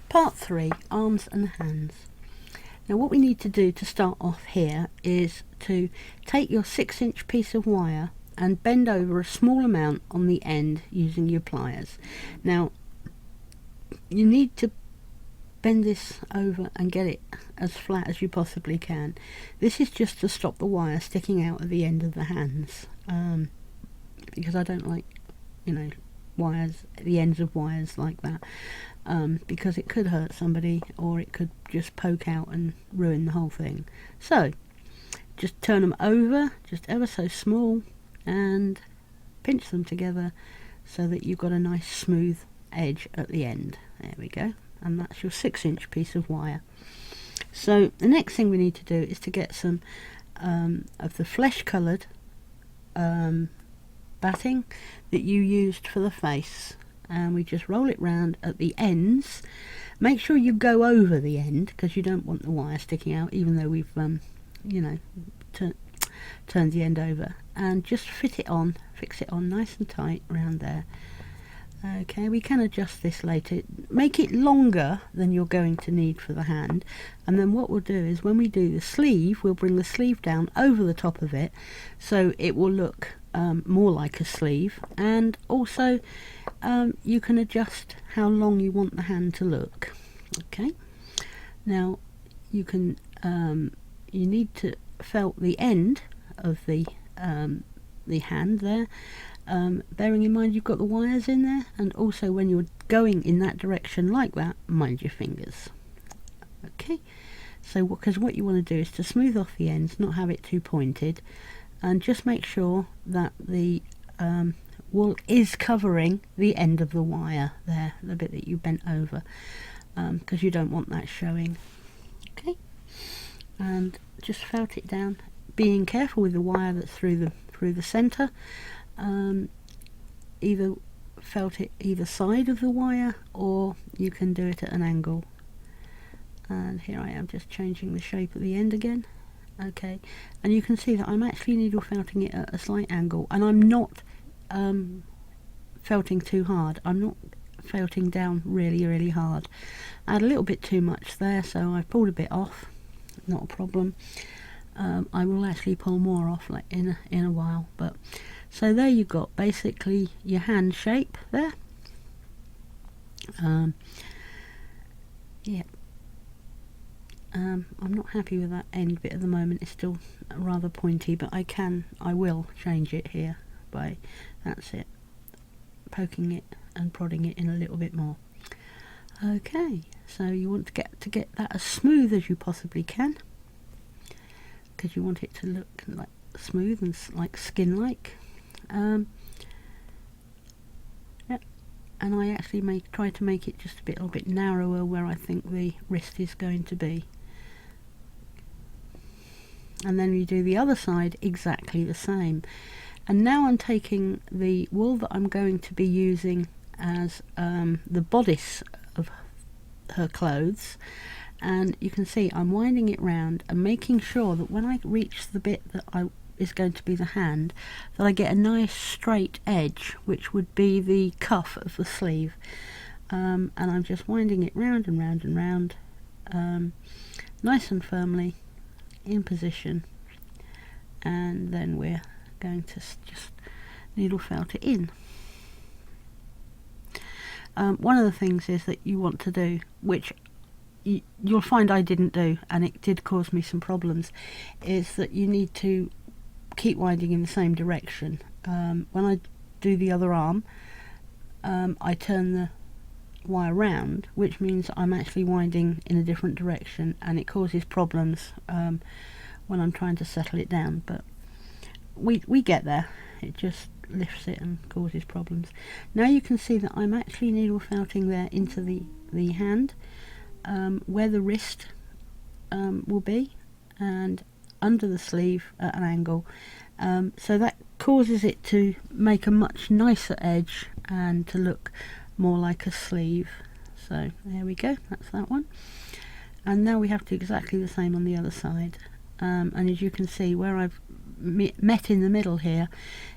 Part 3, arms and hands. Now what we need to do to start off here is to take your 6-inch piece of wire and bend over a small amount on the end using your pliers. Now you need to bend this over and get it as flat as you possibly can. This is just to stop the wire sticking out at the end of the hands, because I don't like, wires, the ends of wires like that, because it could hurt somebody or it could just poke out and ruin the whole thing. So just turn them over just ever so small and pinch them together so that you've got a nice smooth edge at the end. There we go, and that's your 6-inch piece of wire. So the next thing we need to do is to get some of the flesh coloured batting that you used for the face, and we just roll it round at the ends. Make sure you go over the end because you don't want the wire sticking out, even though we've turned the end over, and just fix it on nice and tight around there. Okay, we can adjust this later. Make it longer than you're going to need for the hand, and then what we'll do is when we do the sleeve, we'll bring the sleeve down over the top of it so it will look more like a sleeve, and also you can adjust how long you want the hand to look. Okay, now you can you need to felt the end of the hand there, bearing in mind you've got the wires in there, and also when you're going in that direction like that, mind your fingers. Okay, so because what you want to do is to smooth off the ends, not have it too pointed, and just make sure that the wool is covering the end of the wire there, the bit that you bent over, because you don't want that showing. Okay, and just felt it down, being careful with the wire that's through the center. Either felt it either side of the wire, or you can do it at an angle. And here I am just changing the shape at the end again. Okay, and you can see that I'm actually needle felting it at a slight angle, and I'm not felting too hard. I'm not felting down really hard. I had a little bit too much there, so I pulled a bit off. Not a problem. I will actually pull more off like in a while. But so there you've got basically your hand shape there. Yeah. I'm not happy with that end bit at the moment. It's still rather pointy, but I will change it here by, that's it, poking it and prodding it in a little bit more. Okay, so you want to get that as smooth as you possibly can, because you want it to look like smooth and like skin-like. Yeah, and I actually try to make it just a little bit narrower where I think the wrist is going to be. And then we do the other side exactly the same. And now I'm taking the wool that I'm going to be using as the bodice of her clothes, and you can see I'm winding it round and making sure that when I reach the bit that is going to be the hand, that I get a nice straight edge, which would be the cuff of the sleeve. And I'm just winding it round and round and round, nice and firmly in position, and then we're going to just needle felt it in. One of the things is that you want to do, which you'll find I didn't do, and it did cause me some problems, is that you need to keep winding in the same direction. When I do the other arm, I turn the wire round, which means I'm actually winding in a different direction, and it causes problems when I'm trying to settle it down, but we get there. It just lifts it and causes problems. Now you can see that I'm actually needle felting there into the hand, where the wrist will be, and under the sleeve at an angle, so that causes it to make a much nicer edge and to look more like a sleeve. So there we go, that's that one. And now we have to do exactly the same on the other side, and as you can see where I've met in the middle here,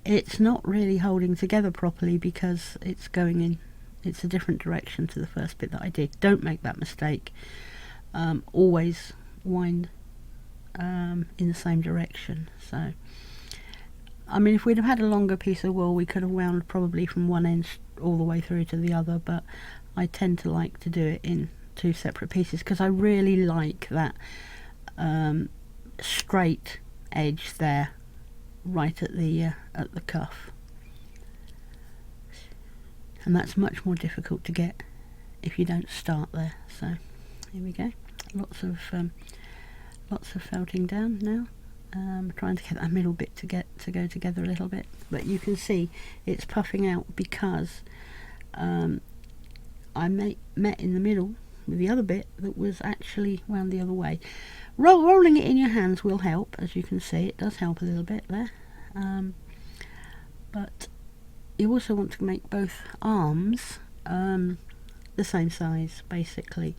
it's not really holding together properly because it's going in it's a different direction to the first bit that I did. Don't make that mistake. Always wind in the same direction. So I mean, if we'd have had a longer piece of wool, we could have wound probably from one end all the way through to the other, but I tend to like to do it in 2 separate pieces because I really like that straight edge there right at the cuff, and that's much more difficult to get if you don't start there. So here we go, lots of felting down now. Trying to get that middle bit to go together a little bit, but you can see it's puffing out because I met in the middle with the other bit that was actually wound the other way. Rolling it in your hands will help, as you can see. It does help a little bit there, but you also want to make both arms the same size basically.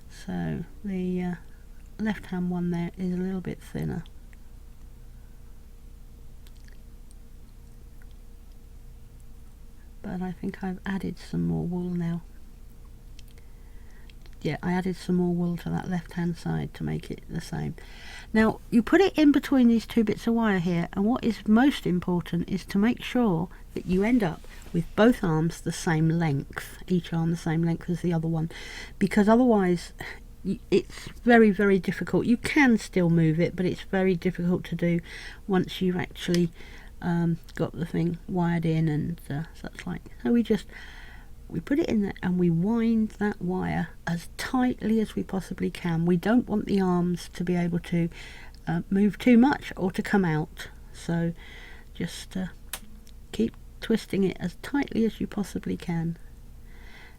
So the left hand one there is a little bit thinner. But I think I've added some more wool now. Yeah, I added some more wool to that left hand side to make it the same. Now you put it in between these 2 bits of wire here, and what is most important is to make sure that you end up with both arms the same length, each arm the same length as the other one, because otherwise it's very, very difficult. You can still move it, but it's very difficult to do once you've actually got the thing wired in and such like. So we put it in there and we wind that wire as tightly as we possibly can. We don't want the arms to be able to move too much or to come out, so just keep twisting it as tightly as you possibly can.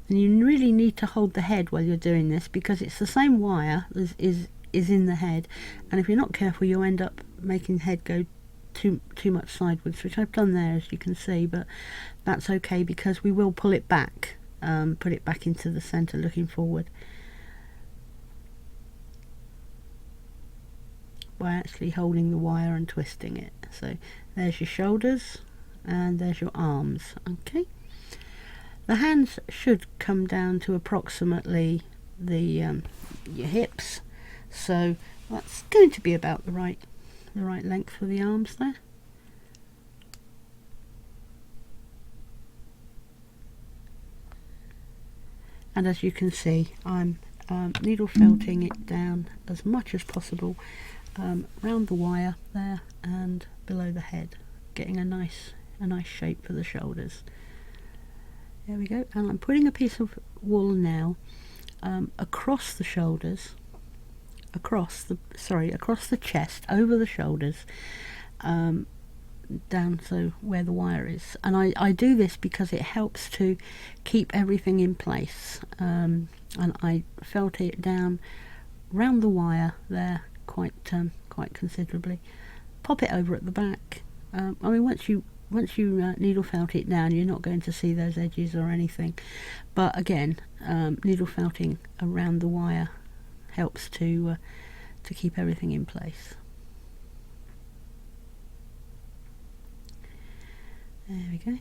And you really need to hold the head while you're doing this, because it's the same wire as is in the head, and if you're not careful you'll end up making the head go too much sideways, which I've done there, as you can see, but that's okay because we will pull it back, put it back into the center looking forward by actually holding the wire and twisting it. So there's your shoulders and there's your arms. Okay, the hands should come down to approximately the your hips, so that's going to be about the right length for the arms there. And as you can see, I'm needle felting it down as much as possible round the wire there and below the head, getting a nice shape for the shoulders. There we go. And I'm putting a piece of wool now across the shoulders, across the chest, over the shoulders, down so where the wire is. And I do this because it helps to keep everything in place, and I felt it down round the wire there quite considerably. Pop it over at the back. I mean, once you needle felt it down, you're not going to see those edges or anything, but again, needle felting around the wire helps to keep everything in place. There we go.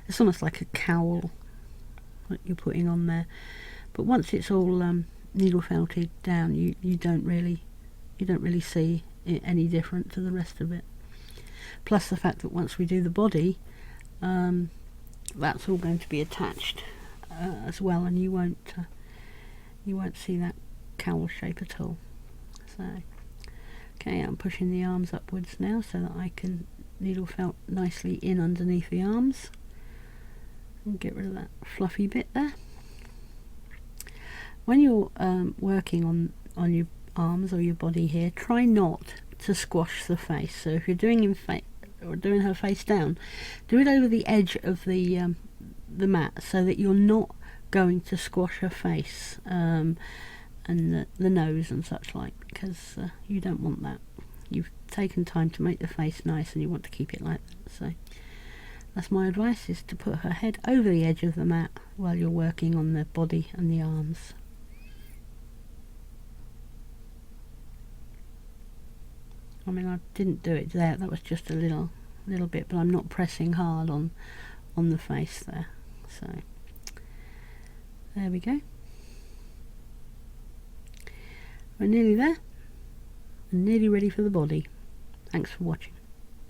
It's almost like a cowl that you're putting on there, but once it's all needle felted down, you don't really see it any different to the rest of it. Plus the fact that once we do the body, that's all going to be attached as well, and you won't see that cowl shape at all. So okay, I'm pushing the arms upwards now so that I can needle felt nicely in underneath the arms and get rid of that fluffy bit there. When you're working on your arms or your body here, try not to squash the face. So if you're doing her face down, do it over the edge of the mat so that you're not going to squash her face and the nose and such like, because you don't want that. You've taken time to make the face nice and you want to keep it like that. So that's my advice, is to put her head over the edge of the mat while you're working on the body and the arms. I mean, I didn't do it there, that was just a little bit, but I'm not pressing hard on the face there. So there we go. We're nearly there and nearly ready for the body. Thanks for watching.